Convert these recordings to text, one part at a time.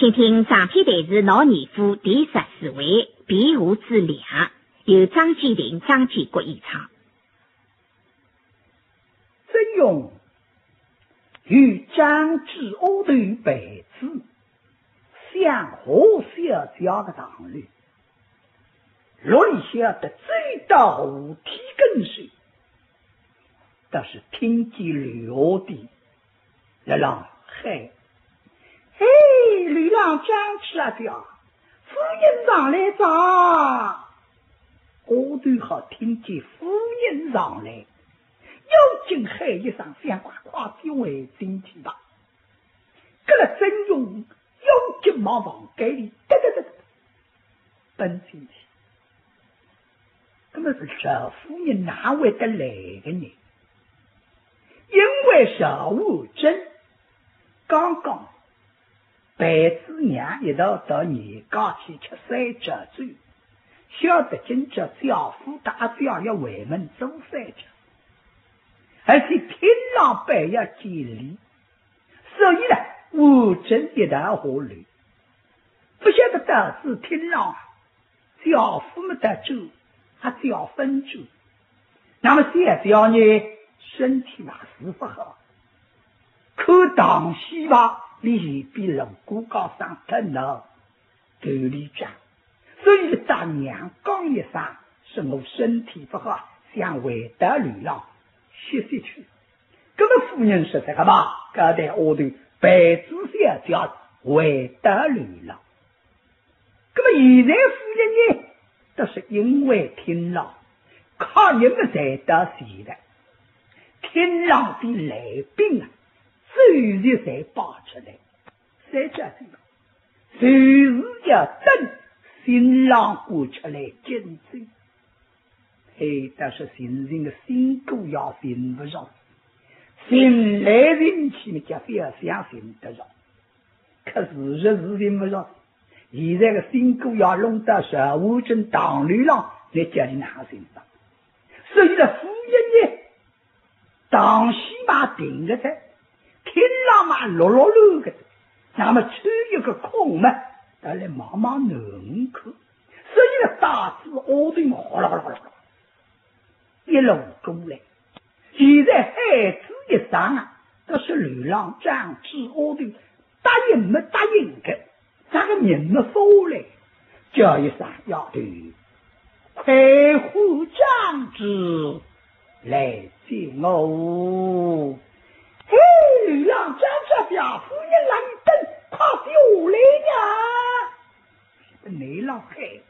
请听上篇台词老年夫第14回庇护之2，由张建庭、张建国演唱。曾用与张之欧对辈子相互相交的党侣，论下的最大无体根水，但是听见刘的来让嘿，嘿，吕郎张吃啊家，夫人上来咋？我对好听见夫人上来，有劲嘿一声，想快快就为进去吧。这个真用有劲忙房给你，奔进去。那么是这夫人哪位得来的呢？因为邵武真刚刚白子娘一道到年家去吃三折醉，晓得今朝教父大将要为门做三折，而且天狼半夜见礼，所以呢，武真一头火驴，不晓得导致天狼教父们得住，还叫分住。那么现叫呢，身体嘛是不好，可当西吧，你比龙骨高上腾了头里长，所以大娘刚一声，说我身体不好，想回到旅浪歇息去。这个夫人说这个吧，刚才我对白子下叫回到旅浪。那么现在夫人呢，都是因为听了靠你们才到死的，天狼的来病啊，最日才爆出来，才这样，就是要等新郎过出来见证。但是新人的辛苦要寻不着，新来人去呢，就非要想寻得着，可是是寻不着。现在的辛苦要弄到邵武真当女郎来叫你哪寻到？所以呢，夫人呢，当西嘛顶着在，天狼嘛落落落个，那么出一个空嘛，带来忙忙能去，所以呢，大致我对哗啦啦啦啦一路过来。现在孩子一生啊，都是流浪长治我对答应没答应的，那个人没说来，叫一声要对快护长治来见我。嘿，流浪长治表夫人来等，快丢来呀！你老黑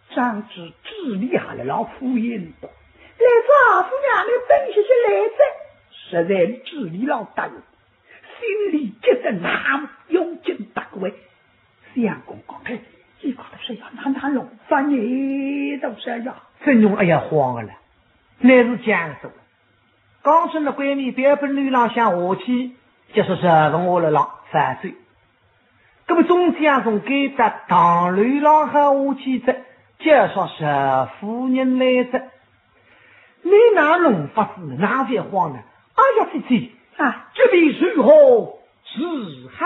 长治治理下来老夫人的，来丈夫娘的等些来着，实在治理老大人，心里觉得难用劲大位。相公公嘿，这个都是要拿弄翻你都是要真用哎呀慌了，那是江苏刚生的闺蜜别本女郎向下去，就是问我了郎3岁，那么中江中给的当女郎和下去的介绍是夫人来着，你哪弄法子哪些慌呢？哎呀姐姐啊，这里如何是好？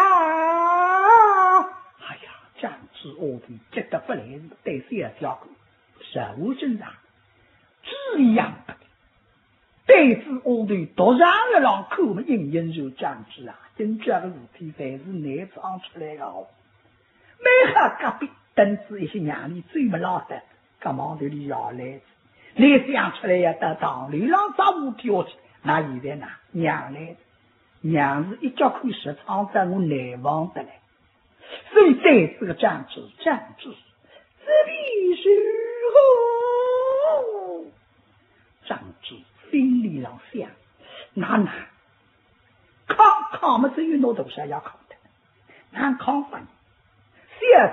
哎呀，这样子我的觉得不来对谁交过邵武真上这样不的，对子我对多让了让口们应应就这样子啊，因这个事体才是内藏出来的哦。每下隔壁等子一些娘里最没老的，干忙头里要来，你想出来要到当流浪找我跳去，那现在呢娘来，娘是一脚可以实藏在我难忘的来。所以对这个战子，这里是何？战子心里上想，那抗么至于我都是要抗的，难抗分，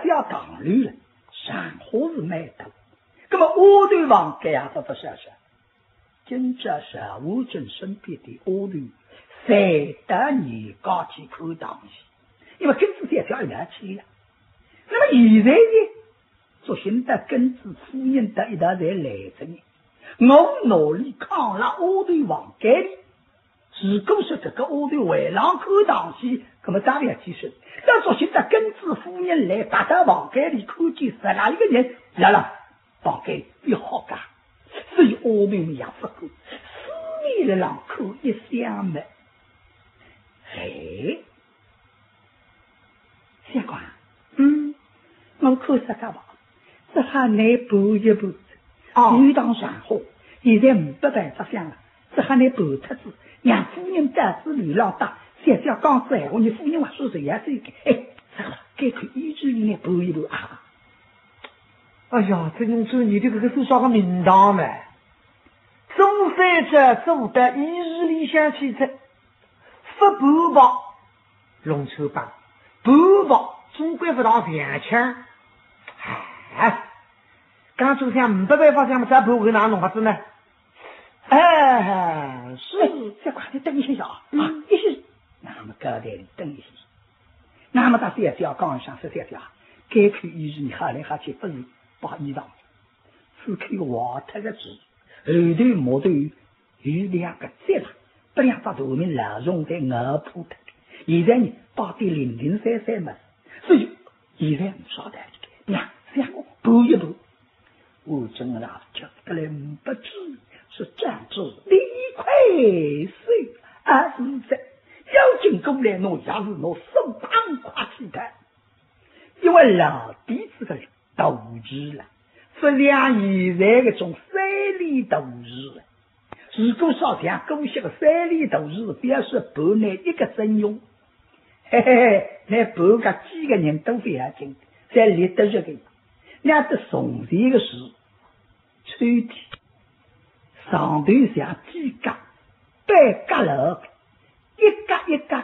小党侣了，山河是没得，那么我对王盖啊，不是，今朝是吴镇身边的我对谁得你高起口东西。因为根子这条一来去了，那么现在呢，做现在根子夫人的一道在来着呢，我努力抗了我对王盖里，如果说这个屋里围廊口堂西，那么咱们要记住，当作现在根子夫人来把到房间里看见十哪一个人，来了，房间有好干，所以我们也不过四面的廊口一相门。哎，相公，我看啥个吧？这还内补一补，有当上好，现在没办法想了，这还内补特子，让夫人带子女老大，现在要讲这话，你夫人话说谁呀？这个，哎，啥了？该看医治里面补一补啊！哎呀，这用说你这个是啥个名堂嘛？做三者做得一日里向去吃，发补包龙抽棒，补包总归不当两枪。哎，刚就想没办法，想么再补给哪弄法子呢？哎，是，再快点等一下啊！一是那么高台里等一下，那么大三条杠上13条，该看医日你下来下去不是把衣裳，是看个瓦特的字，后头毛头有两个字了，不两把头面老用在额铺的，现在呢到底零零散散嘛，所以现在不晓得呀，相公补一补，我真老叫得来不知是站住李逵岁20岁，要进宫来侬也是侬手旁夸起的，因为老弟子的斗志了，是两现在的种三里斗志。如果说像过去的三里斗志，不要说补那一个真用，嘿嘿嘿，那补个几个人都非要紧，在立得这个，那得从前个事，春天上头像几格，半格楼，一格一格，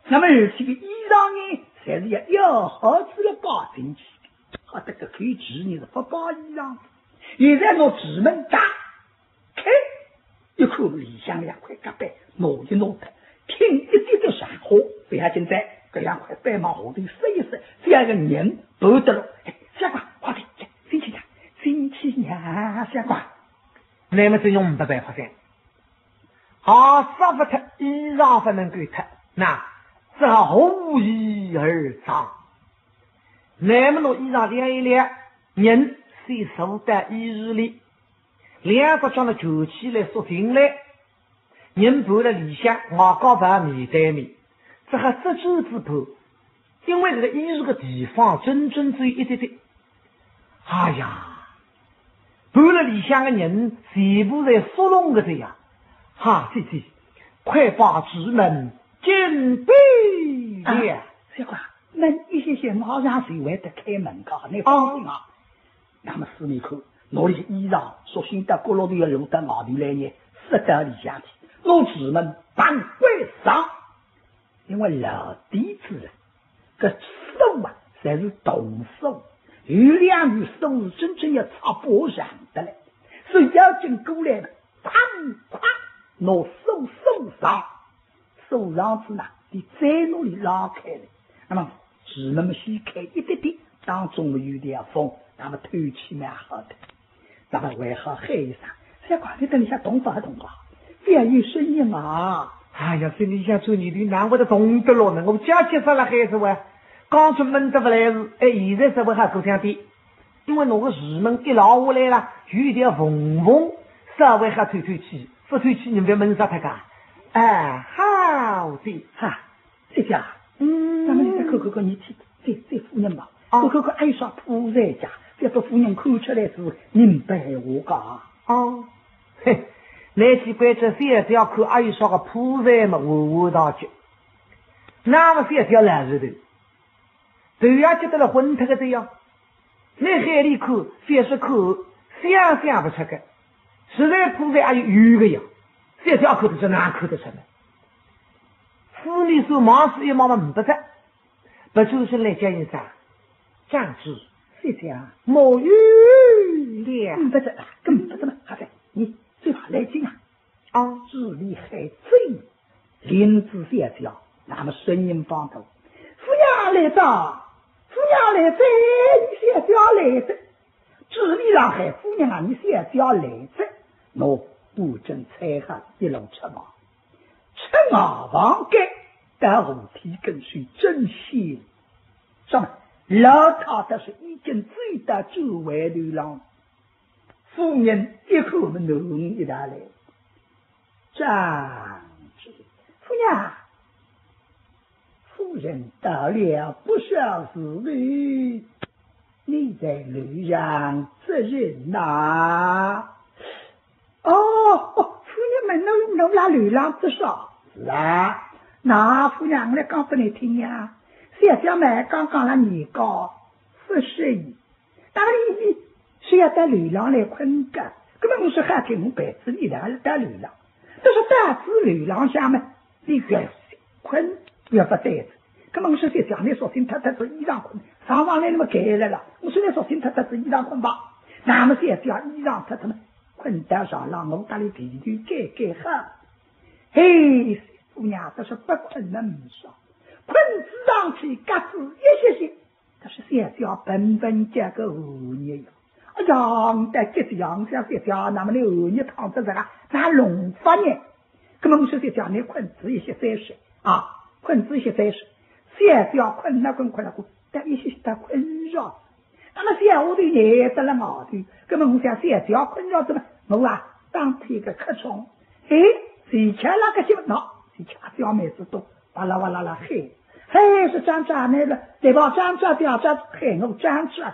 那么而且个衣裳呢，才是要好子的包进去，好这个可以指你是不包衣裳。现在我指门打开，一口里向两块隔板，挪一挪的，听一点点传话，不要紧在这两块白毛下头塞一塞，这样个人不得了。哎，相公，快点，进去呀，进去呀，相公。那么真用没办法噻，好杀不脱，衣裳不能够脱，那只好无衣而长。那么侬衣裳晾一晾，人虽坐在衣日里，两个将它揪起来缩进来，人抱了里向，外高白面对面，这还只知之抱，因为这个衣日个地方真只有一点点。哎呀！抱了里向的人全部在缩拢个这样，姐姐，快把纸门紧闭了。小官，门一些些马上就会得开门噶，你放心啊。那么四面看，我的衣裳索性到角落头要留到外头来呢，塞到里向去，我纸门半关上，因为老弟子了，这手啊，才是动手。有两鱼手是真正要擦波上的嘞，所以要进过来了，啪啪，拿手上子呢，你再努力拉开了，那么只那么先开一点点，当中有点风，那么透气蛮好的，那么还好喊一声，小官你等一下动吧，不要有声音啊！哎呀，这里想做你的难我都懂得了呢，我家接上了孩子哇。刚出门得不来时，现在稍微还够相点，因为那个日门一捞下来了，有一点缝缝，稍微还透气，不透气你们门上太干。好的哈，这家，咱们再看，你去这夫人吧，看爱耍铺在家，这个夫人看出来是明白我讲。嘿，来去关这些只要看爱耍个铺在嘛，我到去，那么些条烂石头。都要觉得了混特个这样，你海里看，非是看，想不出个，实在铺在还有个样，这条看的是哪看得出来？妇女说忙事一忙嘛不得，不就是来讲一声，站住，是这样，莫语了，不得，根本不得嘛，好的，你最好来劲啊！智力还最，林子下条，那么声音帮头，夫人来到。夫人来着，你先叫来着。智力上海夫人啊，你先叫来着。我不准猜下一路吃嘛，吃等熬房间到后天跟随真心，什么老太太是已经追到周围流浪，夫人一口们浓一大来，张姐，夫人，夫人到了不少时里，你在路上责任呐？夫人们侬拉流浪多少？是啊，那夫人我来讲给你听呀。小小妹刚刚了年高不适宜，当然你是要带流浪来困的，根本我是还听我辈子你来带流浪，但是带子流浪下面你越困越不带子，根本我是在讲你说听他是衣裳困，上网来那么改来了，我现在说听他是衣裳困吧，那么现在衣裳他们困到上让我家里地区改好，嘿，姑娘这是不困那么少。困子上去嘎子一些些，但是现在本加个后日呀，哎呀，在这样下现在那么的后日躺着这个那弄发呢，根本是在讲你困子一些30啊，困子一些30，现在困那困那但一些些的困扰，那么现我的也得了毛的，根本我想现在困扰怎么我啊当天个客冲，谁吃那个什么孬，谁吃小妹子多。哇啦哇啦啦嘿是张那了，对吧？张掉嘿我张掉，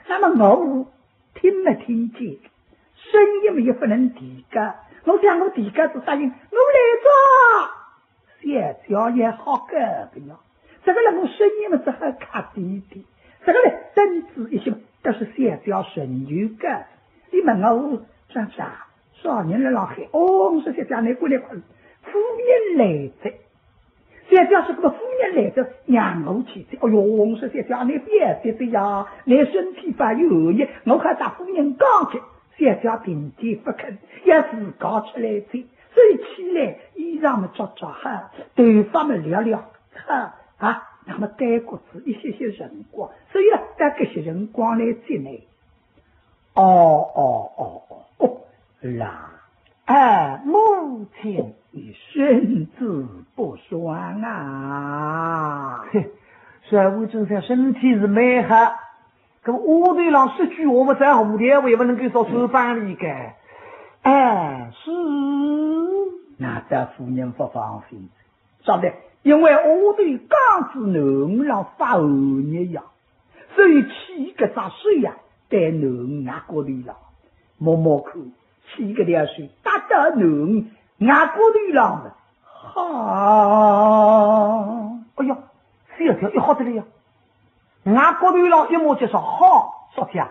那么我听没听见？声音没有不能提高，我想我提高是答应我来做，现在也好个不要，这个人我声音嘛只好卡低低，这个呢真子一些，但是现在神有个，你问我张少年来老黑，我是现在你过来困，夫人来着。现在是个夫人来着，让我去的。哎呦，我说现在你别的呀，你身体发有热，我还打夫人讲去。现在平地不肯，也自搞出来的，所以起来衣裳们抓哈，头发们聊聊哈那么待过子一些些辰光，所以呢，在这些辰光来进来。啦，母亲。你身子不爽啊！说吴正山身体是蛮好，可我对郎10句我们在后天为不能够说手板里个。是那得夫人不放心，晓得？因为我对刚子能让发后日呀，所以起个啥水呀，在能那个里了，摸摸口，起个点水，打到能。俺过对了的，好，哎呀，小条一好的了呀，俺过对了一摸就说好，说听，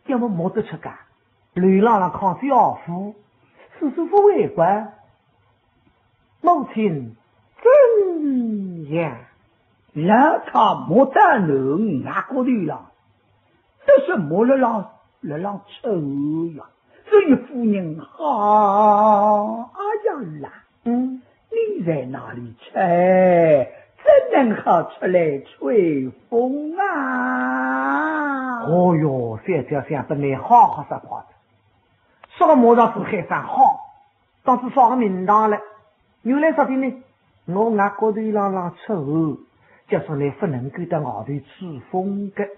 要么没得吃干，流浪了靠教父，舒服为官，母亲怎样？让他没得能俺过对了，这是没了让臭呀。所以夫人好，啦，你在哪里吹？怎能好出来吹风啊？哦哟，现在想不来好好说话的，说个马上是海上好，当时说个名堂了。原来说的呢，我外国头让臭，就是你不能够到外头吹风的。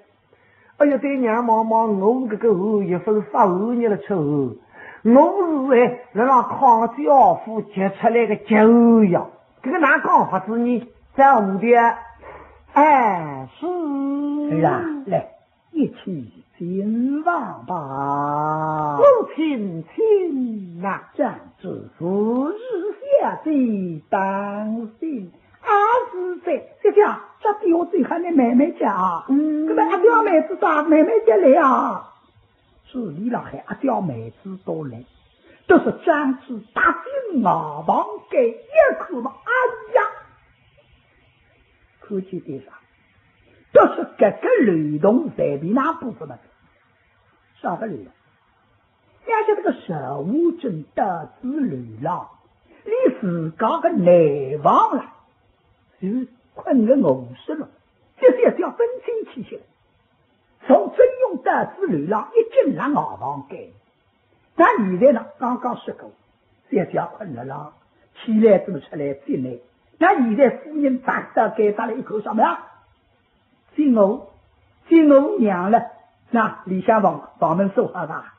哎呀，对娘妈妈，我这个后一份发后日了臭，我是让康教父结出来个酒呀，这个哪讲法子呢？在后边，是来一起进房吧。母亲请啊，这只是日下的当心。是这样，这比我最好的妹妹家啊，那么阿刁妹子到妹妹家来啊，是李老海阿刁妹子都来，都是张子大金马王给一口嘛，哎呀，可见的啥？都是各个流动在比那部分的，啥个流动？人家这个手无证得知流浪，你自家个内王了。困个50了，这是要分清起去。从真用得知流浪一进来熬房给，但现在呢，刚刚说过，这下困了啦，起来怎么出来进来？那现在夫人大大给他了一口什么呀？进我娘了。那里向房门锁好吧？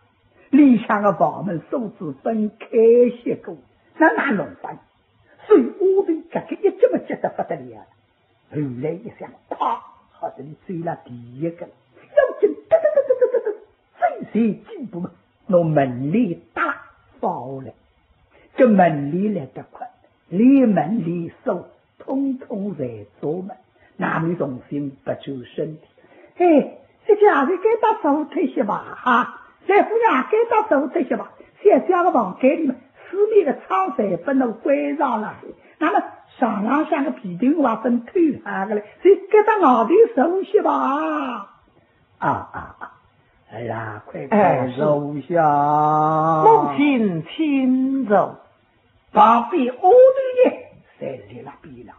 里向的房门锁子分开些过，那弄翻，所以我对这个一这么急得不得了。后来一想，啪，好像你追了第一个，要紧得，最进步嘛，弄门里打爆了，这门里来得快，连门连锁通通在做门，哪里重心不就身体？哎，这家里给他手推些吧啊！在夫人给他手推些吧，现在个房间里面四面的窗台不能关上了，那么上浪像个皮头娃分推下个嘞，所以给他脑袋手些吧哎呀，快揉下！母亲请走。旁边欧队爷在立了边上，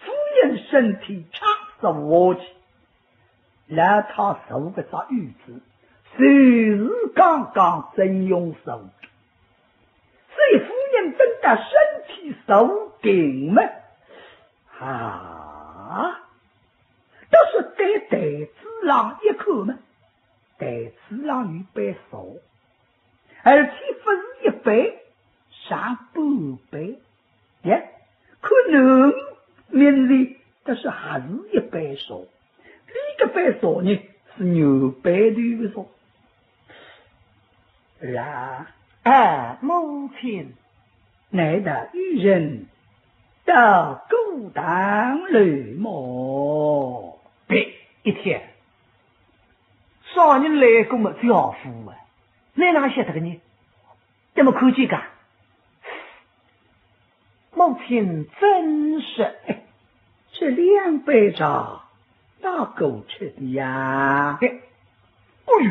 夫人身体差是我去，让他受个啥玉子，随时刚刚真用手，所以夫人等到身体受定嘛，都是给袋子上一口嘛。袋子上预备手，而且不是一杯，上半杯，耶，可能面里但是还是一杯手，这个杯手呢是牛杯的手，母亲，乃的愚人到孤堂里么？别一天。少年来过么教父啊？你哪晓得个呢？这么看见个？母亲真是，这两杯茶哪够吃的呀？哎呦，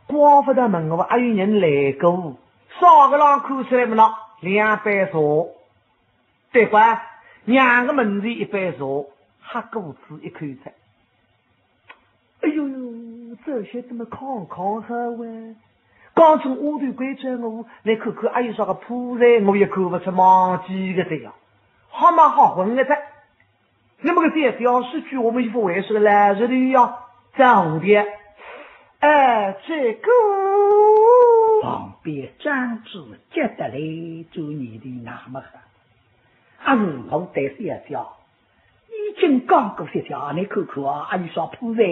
寡妇的门外还有人来过，少个人看出来么了？两杯茶，对吧？两个门前一杯茶，还够吃一口菜。哎呦呦，这些怎么看好喂？刚从屋头归转我来看看，还有啥个铺在，我也看不出忙几个这样，好嘛好混个在。那么个这表示句我们一副为是个来日的呀，长的，这个旁边张子接得来做你的那么好，是我得写条。已经讲过些条，你看看啊，还有啥铺在，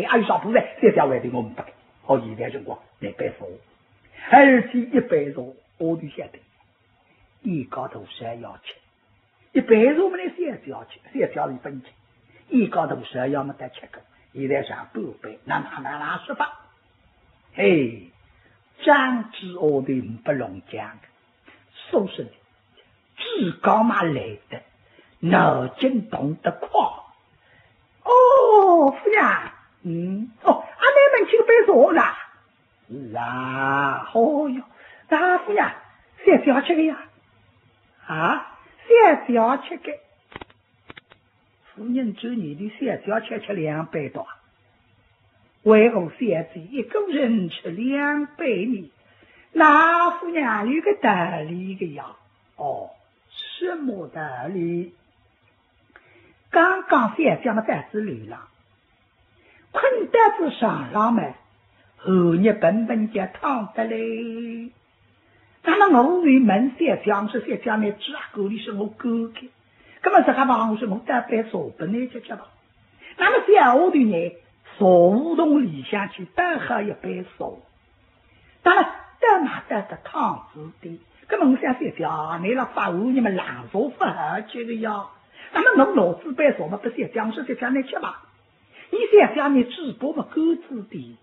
这条外头我们不给。好，现在情况来杯茶，而且一杯茶我都晓得，一高头是要吃，一杯茶我们来三条吃，三条一分钱，一高头是要么得吃个，现在上半杯，那说法，张之我的不容讲的，说是的，只讲嘛来的。脑筋动得快，夫人，你们去个杯茶啦？是啊，哟，那夫人，谁要吃个呀？谁要吃个？夫人做你的谁要吃2杯多？为何现在一个人吃2杯呢？那夫人有个道理的呀？什么道理？刚刚先讲的袋子里了，困袋子上浪嘛，后日本就烫得嘞。那么我为门先讲是先讲呢，这个里是我哥哥，那么这个嘛我是我带杯茶本来就吃吧。那么下午的呢，茶梧桐里向去多喝一杯茶，当然多买得汤子的。那么我想先讲，你了发午你们朗茶不好吃的呀。那么我脑子杯茶嘛，不是讲是讲你吃吧？你想讲你直播嘛，狗子的，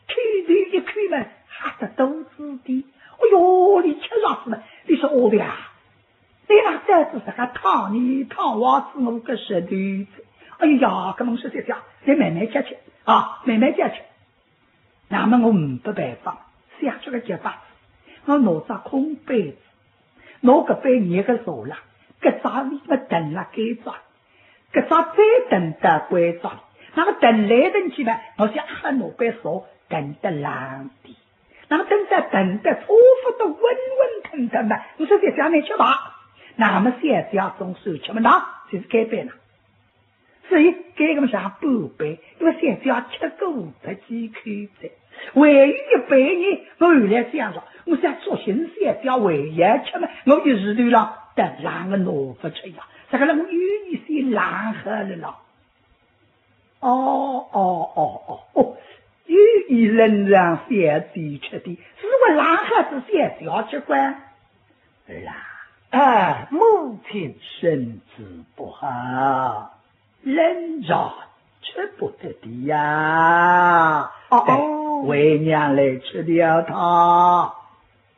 开头一开嘛，还是肚子的。哎呦，你吃上去嘛，你说我的呀？你那袋子是个烫你烫袜子，我个舌头子。哎呀，根本是讲，你慢慢吃慢慢吃。那么我不办法，想出个解法子，我拿着空杯子，拿个杯捏个茶了。搿早里么等了改装，搿早再等得改装，那么等来等去呢，我想拿杯茶等得冷的，那么等得舒服的温温腾腾的，你说在家里吃吧，那么现在总是吃么那就是改变了。所以这个上不背，因为现在要吃个50几口子，唯一一杯呢，我原来这样说，我想做新现在唯一吃嘛，我一日头了，但让我挪不吃呀，这个人我有一些懒喝了了。有一人让现在吃的，是我懒喝是现在要吃饭啦。母亲身子不好，人着吃不得的呀。为娘来吃掉它，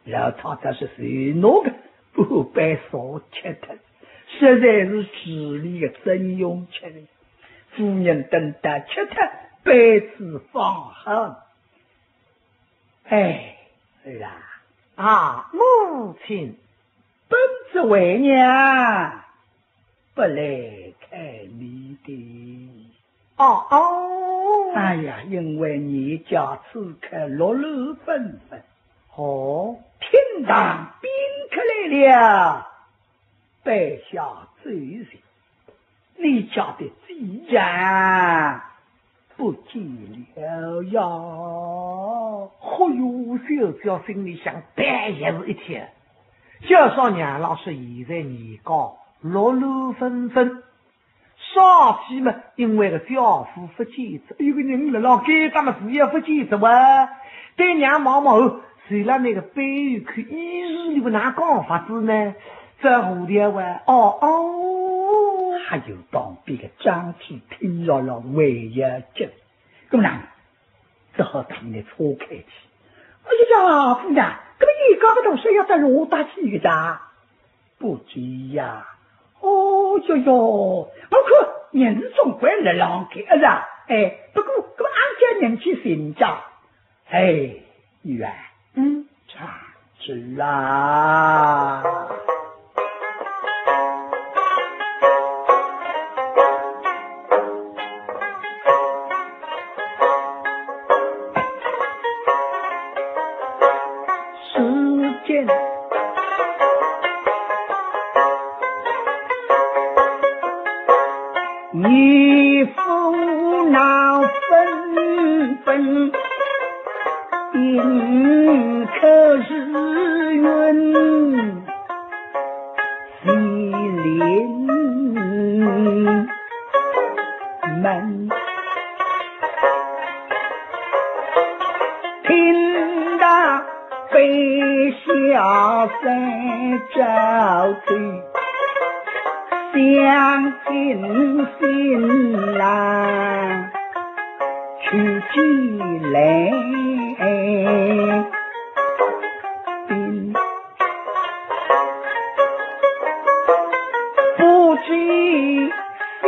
然后它这是谁弄的，不被所吃的，实在是治理的真用吃的。夫人等待吃它，辈子放横。母亲本是为娘不来看你的。因为你家此刻落落纷纷，天堂宾客来了，摆下罪人，你家的既然不见了呀。小娇心里想，但也是一天。小少娘老师现在年高，落落纷纷。少气嘛，因为个教父不见着，有个人了老给他们自己不见着哇。对娘毛毛，谁让那个悲语看医日里不拿讲法子呢？这蝴蝶哇，还有当兵的张子听了了为一劲，咁呢，只好他们来错开去。夫人，咁你搞不懂谁要在罗大去的咋？不知呀。我看人总归来浪给是啊，不过咁俺家人去寻找，女儿，常知啊。时间一副闹纷纷，应可日云西连门，听得飞下山招去，相亲新郎去寄来，不知新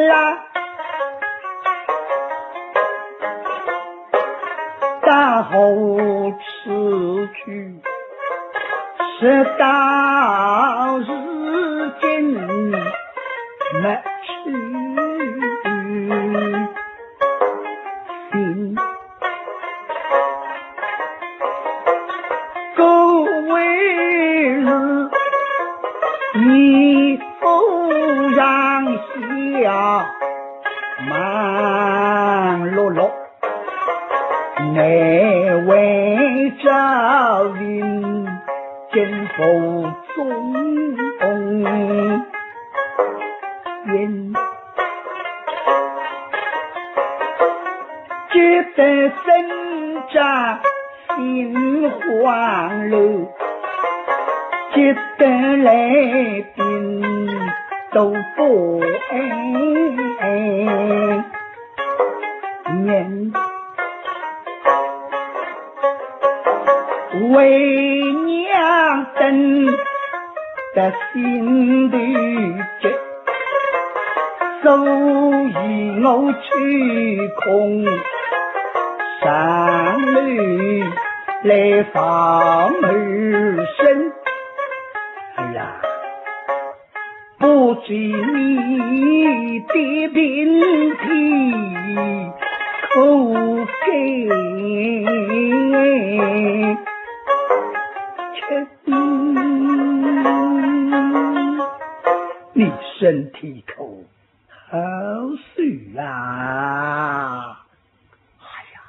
郎大后此去，是到日间没去心，各位日你不让下忙碌碌，内为朝云见否中愿，觉得挣扎心慌了，觉得来宾都不念，为娘等的心里急，所以我去空上路来访儿身，不知你的病体可给一口口水啊！哎呀，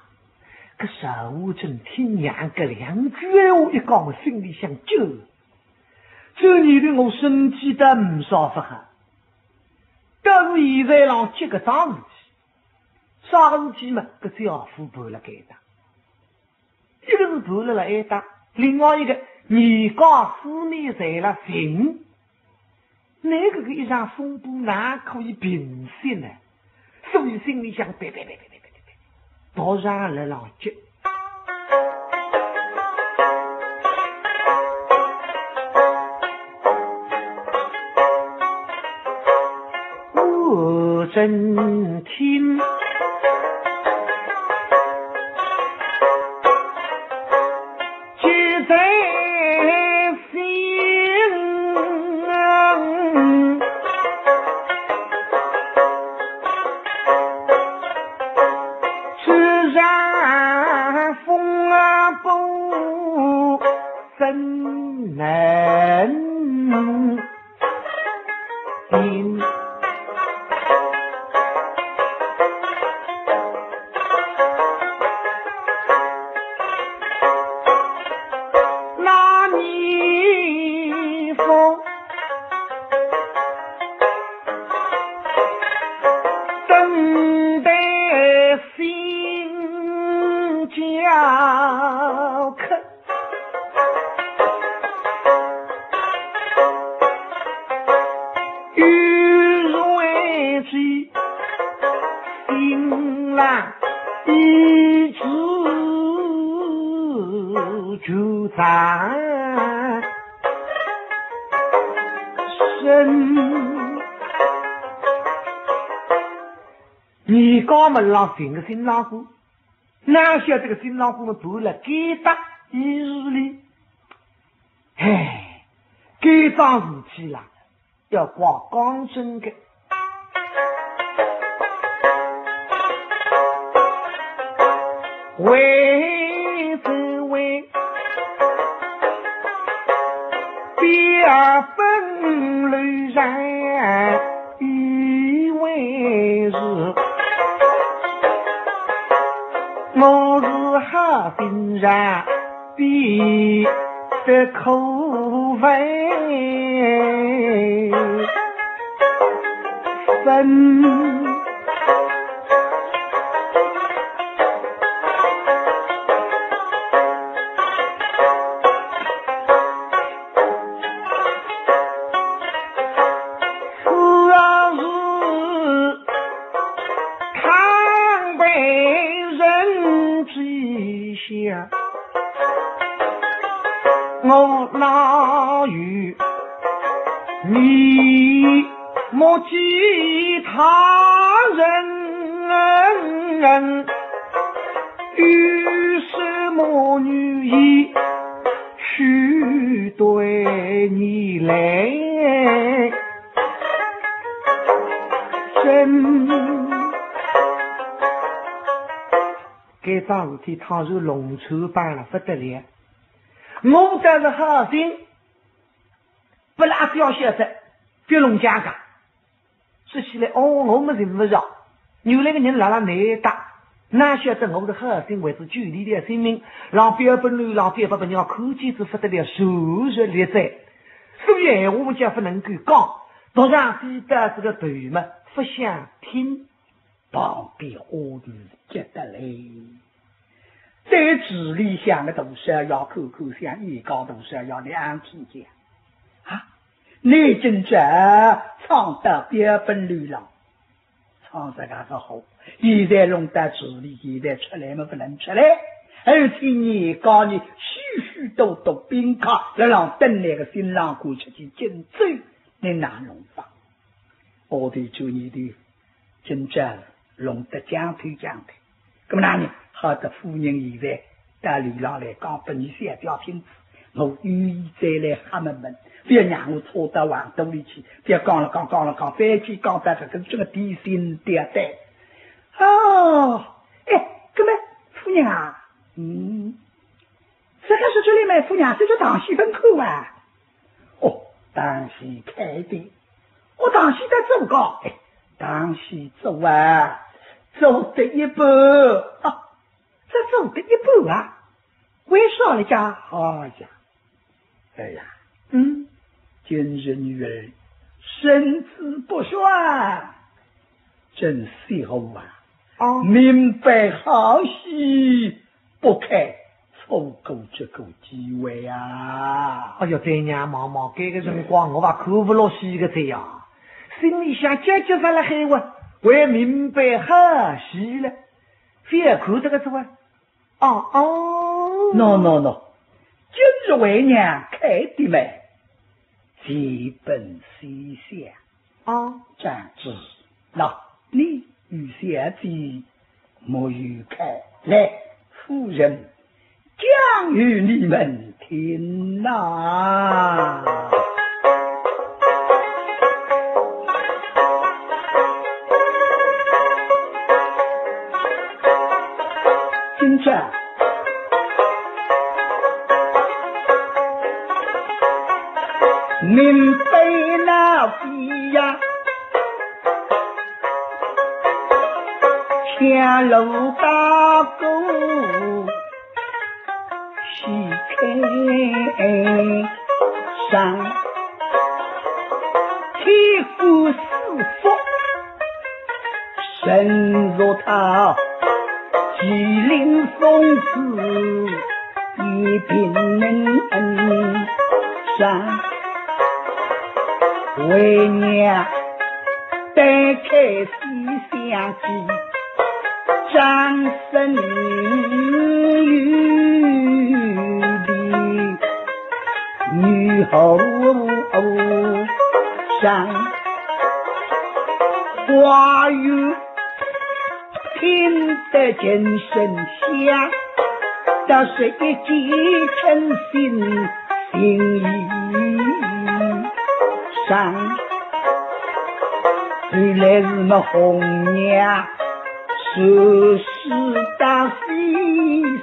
这邵武真听娘个两句话一讲，我心里想这你的我身体的唔少不哈，但是现在让这个桩事体，啥个事体嘛？搿只要父判了该打，一个是判了挨打，另外一个你讲思念在了心，那个一场风波哪可以平息呢？所以心里想别，多让了浪接。我真听就在心，自然风啊不怎能听。就在身，你刚们让寻个新郎姑，哪晓得这个新郎姑们读了给打一日里，哎，这桩事体啦，要挂讲真的。为只为第二分泪染，以为是我是好心人，必得口味分。我哪有你莫记他人，于是我女意去对你来真。这桩事体倘若龙舟办了不得了，我这是好心，不拉掉晓得别龙家讲，说起来我们人不绕，有那个人来了内打，哪晓得我的好心为是距离的性命，让别本流浪别把人科技是不得了收入列在，所以我们家不能够讲，当然记得这个对嘛，不想听，旁边我是觉得嘞。在纸里想的东西要口口相依，高东西要两体讲啊！你真正唱得别本流浪，唱这个是好，现在弄到纸里，现在出来嘛不能出来，而且你告你许许多多宾客要让等那个新郎过去去竞走，你哪弄法？我的祝你的真正弄得讲头，那么哪里？好的夫人现在到流浪来讲把你下掉瓶子，我愿意再来他们，别让我拖到黄洞里去，别讲了，再去讲到这个地心迭代。哦，哎，哥们，夫人啊，这个是这里面夫人，这就当戏分口啊。哦，当戏开的，我当时在走高，当时走啊，走得一半啊，这走得一半啊，为啥来讲？哎呀，今日女儿身子不爽，真时候啊，明白好戏，不可错过这个机会啊！哎呦，爹娘妈妈，这个辰光我把口不落西个这样，心里想结结发了黑我，我也明白好戏了，非要看这个做啊！喏，今日为娘开的门，基本西厢站子，那你与小姐莫与开来，夫人讲与你们听啊。今朝明白那飞呀，前路大沟西开山，铁骨四伏深入他吉林松子一品山，为娘带开西厢记，掌声与的女后上，话语听得精神香，倒是一记诚心心意上，原来是那红娘时时到西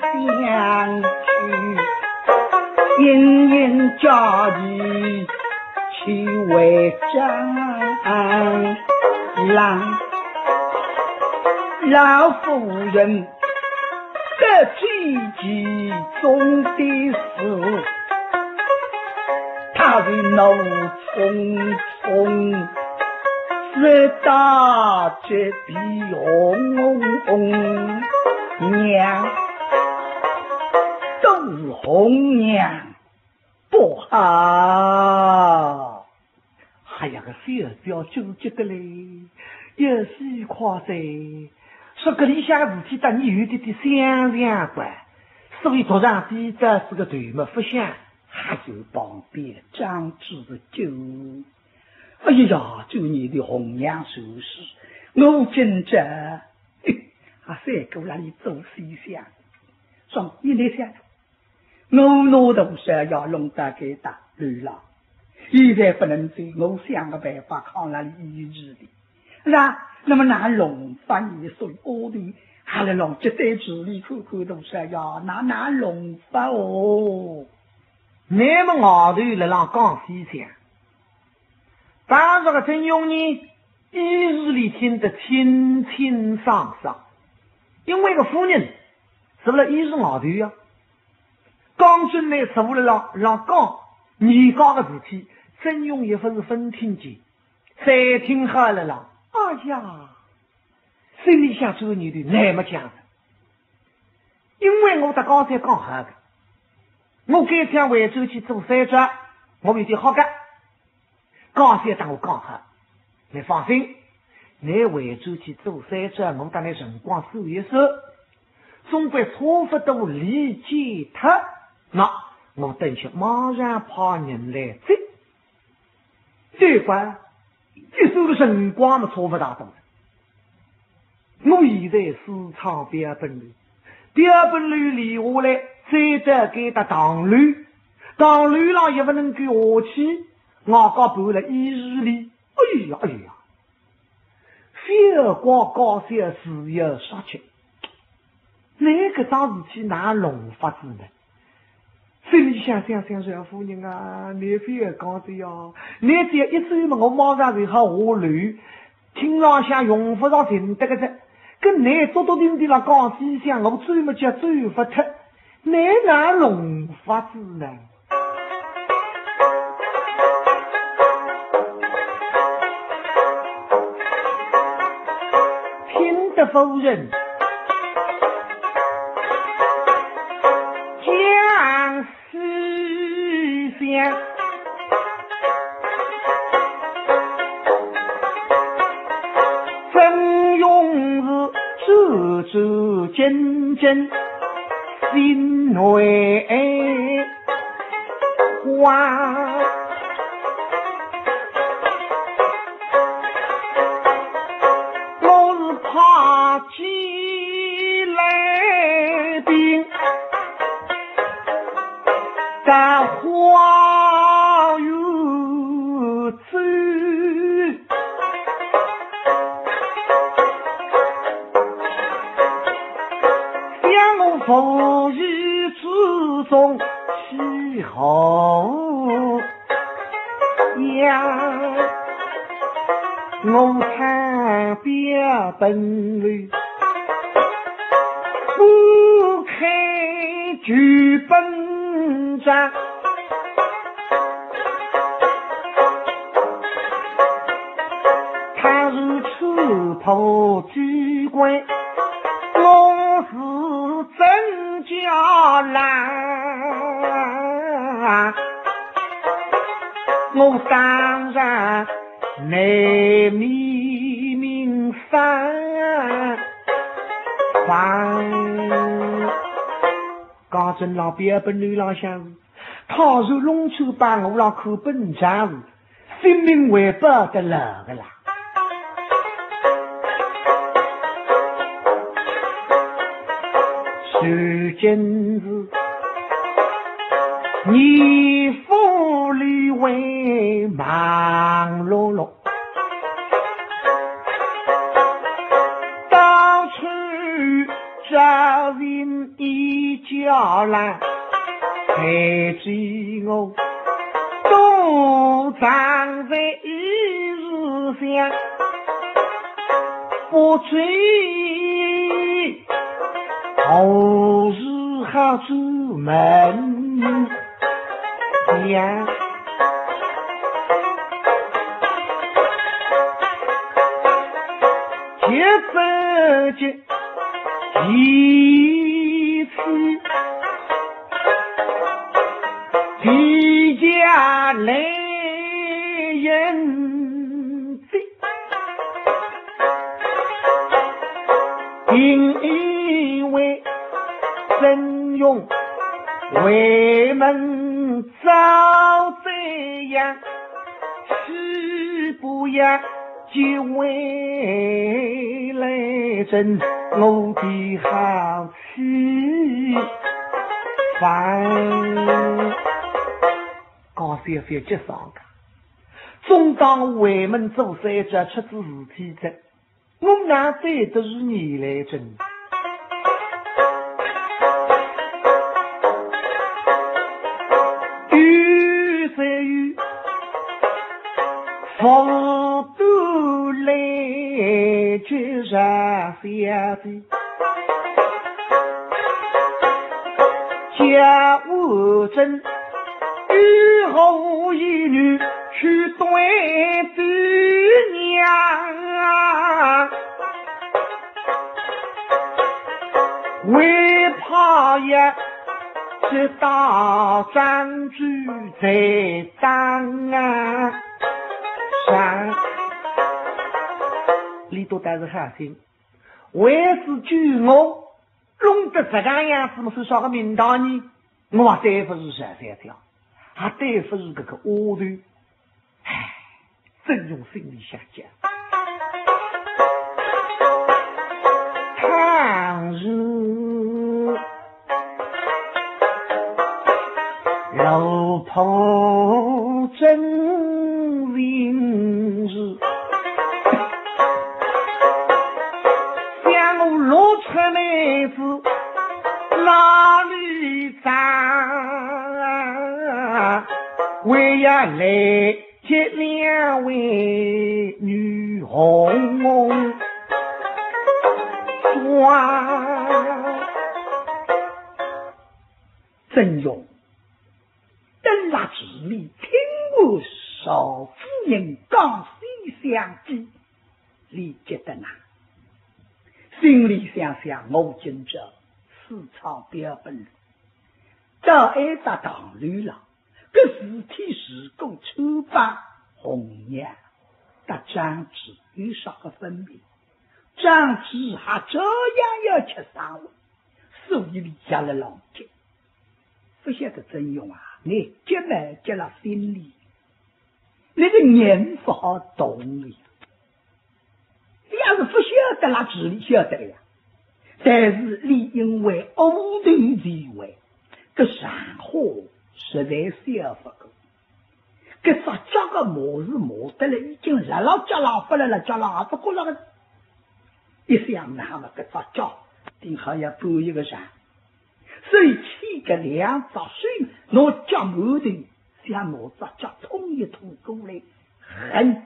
厢去，隐隐家里去为丈郎，老夫人得积中的事，他为怒匆匆，是大这比娘都是红娘不好。哎呀，个小表纠结的嘞，有戏夸噻。说这里向的事体跟你有点相关，所以桌上第一个是个对么不想，还有旁边张子的酒。哎呀，就你的红娘手势，我今这三个那里做西厢，说你来想，我拿头上要弄到给打绿了，现在不能走，我想个办法看那里医治的，是吧？那么拿龙法你所恶的，还来弄这对子里口口头上要拿龙法哦。那么外头来让讲西厢，但这个真用呢，医日里听得清清爽爽，因为个夫人是不是医日外头呀？刚进来是为了让讲你讲的事体，真用一份是分听见，再听好了啦。哎呀，心里想做你的那么讲的，因为我在刚才讲好的，我改天回州去做山庄，我有点好干。刚才当我讲好，你放心，你回州去做山庄，我等你辰光收一收，总归差不多理解他，那我等下马上派人来接。这关一收的辰光嘛，差不大多。我现在市场第二本率，第二本率理下来，再得给他当率，当率上也不能给我去，我搞办了一日里，哎呀，小光高小事业杀去，那个桩事体哪弄法子呢？心里想少夫人啊，你非要讲的呀？你只要一走嘛，我马上就好下驴，听上想用不上停得个着，跟你多丁的啦讲思想，我追么叫追不脱，你哪弄法子呢？听得夫人讲思想，真用是字字真心内话。在花园走，想我风雨之中气候呀，我看表本领，不开剧本章。他是刺头机关，我是真家郎，我当然内密明三房。刚正老别本女郎相，他是龙秋把我让口本章，性命为不得了个啦。如今是你府里为忙碌碌，当初找人一家来陪着我，都藏在一日香，不追后日好出门呀，结婚节一次提家来人子，因为真用为门早这样，是不呀就为来真我的好气烦。高小姐接上个总当为门做三者出自事体者，我哪对都是你来真。佛都来去上下的家务真雨后一女去对的娘，为怕呀这大战举在当啊上里头但是还行，为是举我弄得这个样子，么是啥个名堂呢？我话对付是啥三条，还对付是这个恶头，唉，真用心里想讲。倘日肉破真灵日，像我落出妹子哪里长？为呀来接两位女红妆。真勇登拉之里听我少夫人讲西厢记，理解的呐，心里想想我今这私藏标本，这挨打当驴了，这事体是够出版红娘，但张纸有啥个分别？张纸还这样要吃上我，所以立下了老结。不晓得真用啊，你结没结了心里，那个人不好懂的呀。你要是不晓得那纸里晓得了呀，但是你因为偶然地位，这山火实在消不够，这啥家个模子磨得了，已经热了家了不了了家了，不过那个一想那么这啥家顶好要补一个山。所以起个两扎水，拿脚毛的像拿扎脚通一通过来，很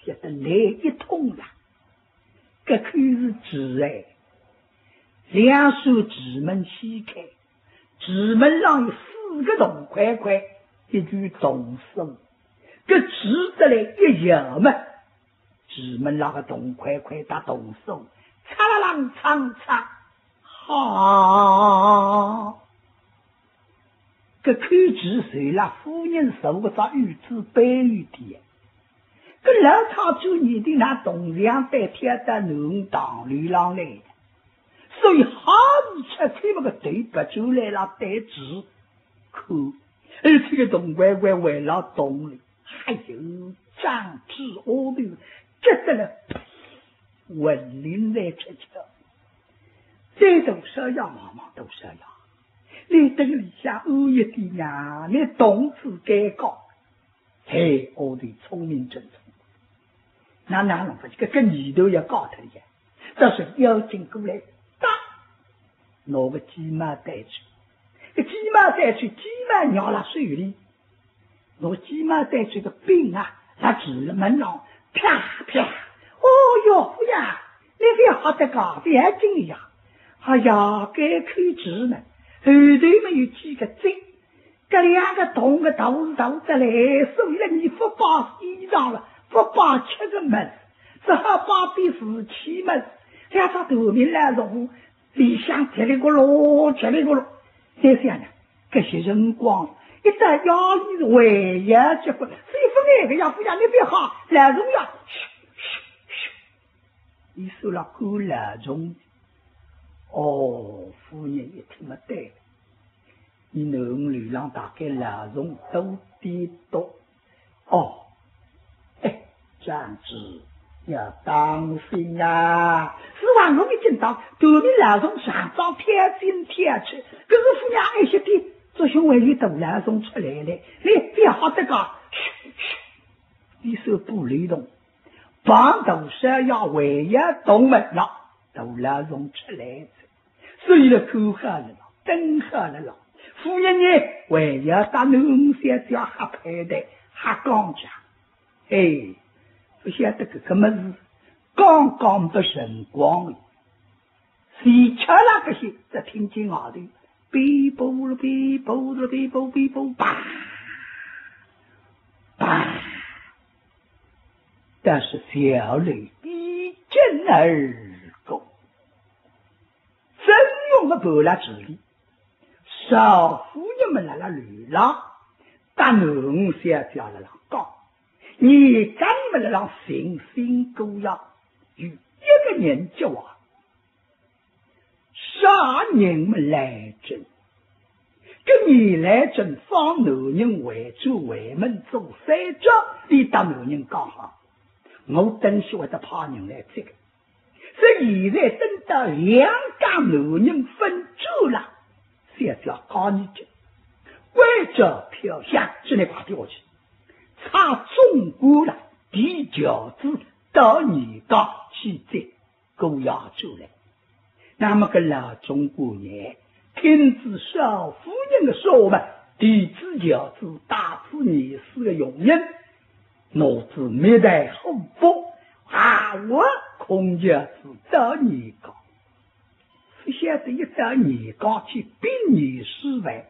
觉得来一通了。这可是纸哎，两手纸门掀开，纸门上有4个铜块块，一句铜声。这纸得来一摇嘛，纸门那个铜块块打铜声，嚓啦啷嚓嚓。好，这口纸随了夫人手个把玉子背玉的，这老他就你的那东梁带贴的能当驴郎来的，所以好是吃开那个对白就来了带纸口，而且个东乖乖为了懂了，还有张纸我的这得了文林来吃吃。这都是要妈妈都是要，你等里下恶一点呀，你懂字改告，嘿，我的聪明真聪，那哪能不这个你都要告他的，这是妖精过来打，拿个鸡毛带去，这鸡毛带去，鸡毛尿了水里，拿鸡毛带去个冰啊，那指了门上啪啪，哦哟夫呀，你别好得搞别精呀。哎呀，该口纸呢，后头没有几个针，这2个铜个头得来，所以了你不把衣裳了，不把吃个门，只好把的是气门，两张头面来容，里向贴了个罗，贴了个罗，再想呢，这些人光一在压力为也结婚，谁不爱个呀？不呀，你别好来容呀，你说了够来容。哦，夫人一听没对了，你能流浪大概老容都低多。哦，哎，这样子要当心啊！是吧？我已经到对面老容上装贴金贴去，可是夫人爱惜的，这兄为你都老容出来了，你别好这个，你手不流动，帮都是要为呀动门了，都老容出来。所以了，口喝了，灯喝了，夫人呢，为要打农些叫还配的，还讲讲，哎，不晓得个么子，刚刚不晨光，谁吃了这些，只听见外头，哔啵了哔啵了哔啵哔啵，叭叭，但是小雷一阵而过。真用的不来治理，少妇人们来了流浪，但农些叫了讲，你根本让形形狗样，有一个人就话，啥人们来争？这你来争方男人为主为门做三者，你当男人讲好，我等是为了怕人来这个。这现在等到两家男人分住了，才叫搞你这，为着飘香，是你挂掉去，差中国了，地饺子到你家去这狗牙出来。那么个老中国人，听知少夫人的说嘛，弟子教子大此年事的用人，奴子没带后福啊！我空教子到你讲，不晓得一到你讲去比你失败，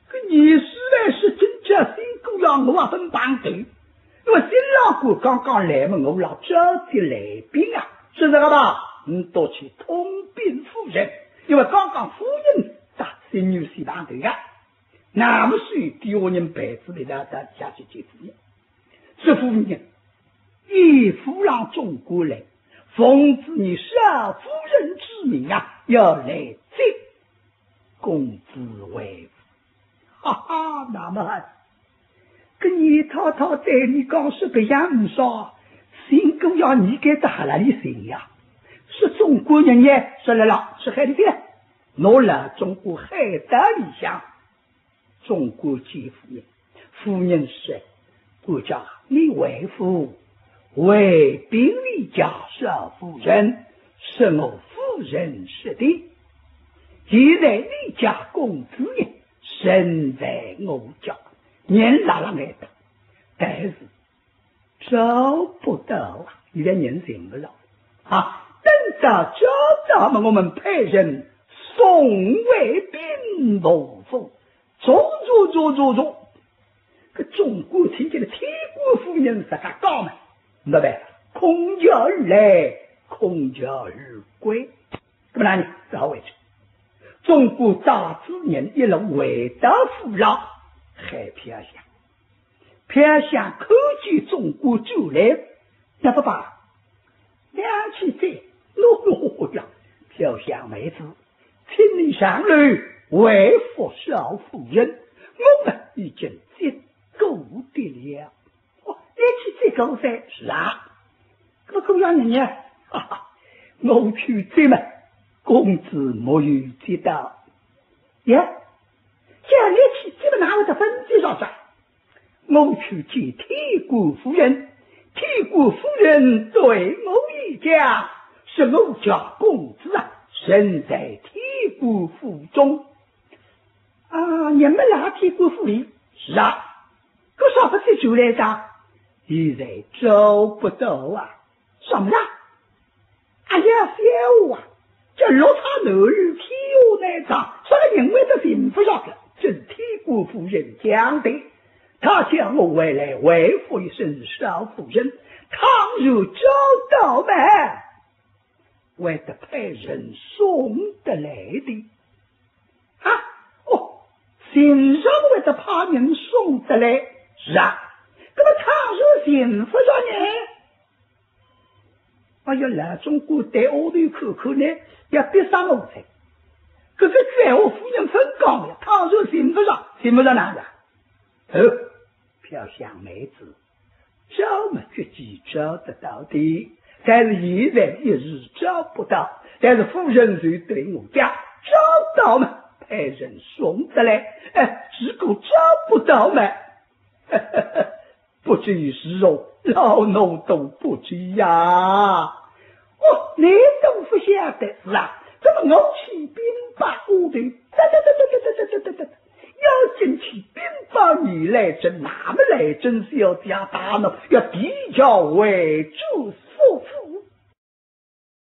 可你失败是真正辛苦让我分帮头。我新老姑刚刚来嘛，我老着急来宾啊，是这个吧？多去通禀夫人，因为刚刚夫人打新女婿帮头啊，那么需第二人辈子里的下去接夫人，是夫人以夫郎中过来，奉旨你少夫人之名啊，要来接公子为夫，哈哈，那么跟你滔滔对你讲是个样唔说，辛苦要你给打了你心呀，是中国人也说了，是海的的，我了中国海的理想，中国姐夫人是国家你为夫。为兵力家少夫人，是我夫人是的。现在你家公子呢，身在我家，年老了来的，但是找不到啊！你的人寻不着啊！等到找到嘛，我们派人送卫兵入府，走。个中国听见了天国夫人是个高嘛？那呗，空脚而来，空脚而归，怎么哪里？只好回去。中国大子人一路回到父老，还偏向科技中国就来，那不罢，两起在路呀，飘向妹子，请你上来为父少夫人，我们已经结够的了。一起这个噻，是啊，可不要人呀？哈哈，我去这么，公子莫有知道呀。这一起这个哪会的分子上上？我去见天国夫人，天国夫人对我一讲，是我家公子啊，身在天国府中啊，你们哪天国府里？是啊，可啥不是就来着？现在找不到啊！什么啦？哎呀，小啊，这落差哪日天下来着？这个人为的幸福上了，这是天国夫人讲的。他叫我回来回复一声少夫人，倘若找到嘛，为得派人送得来的。啊，哦，先生为得派人送得来，是啊。那么倘若幸福上呢？哎呀，来中国对欧队看呢，要别上我才。可是最后夫人分讲了，倘若幸福上哪个？飘香妹子，找么决计找得到的，但是现在一日找不到，但是夫人就对我讲，找到嘛，派人送得来，只顾找不到嘛。不知是哦，老奴都不知呀。哦，你都不晓得是啊？怎么我起兵把部队，要进起兵把你来征，哪么来征是要加大呢？要比较为主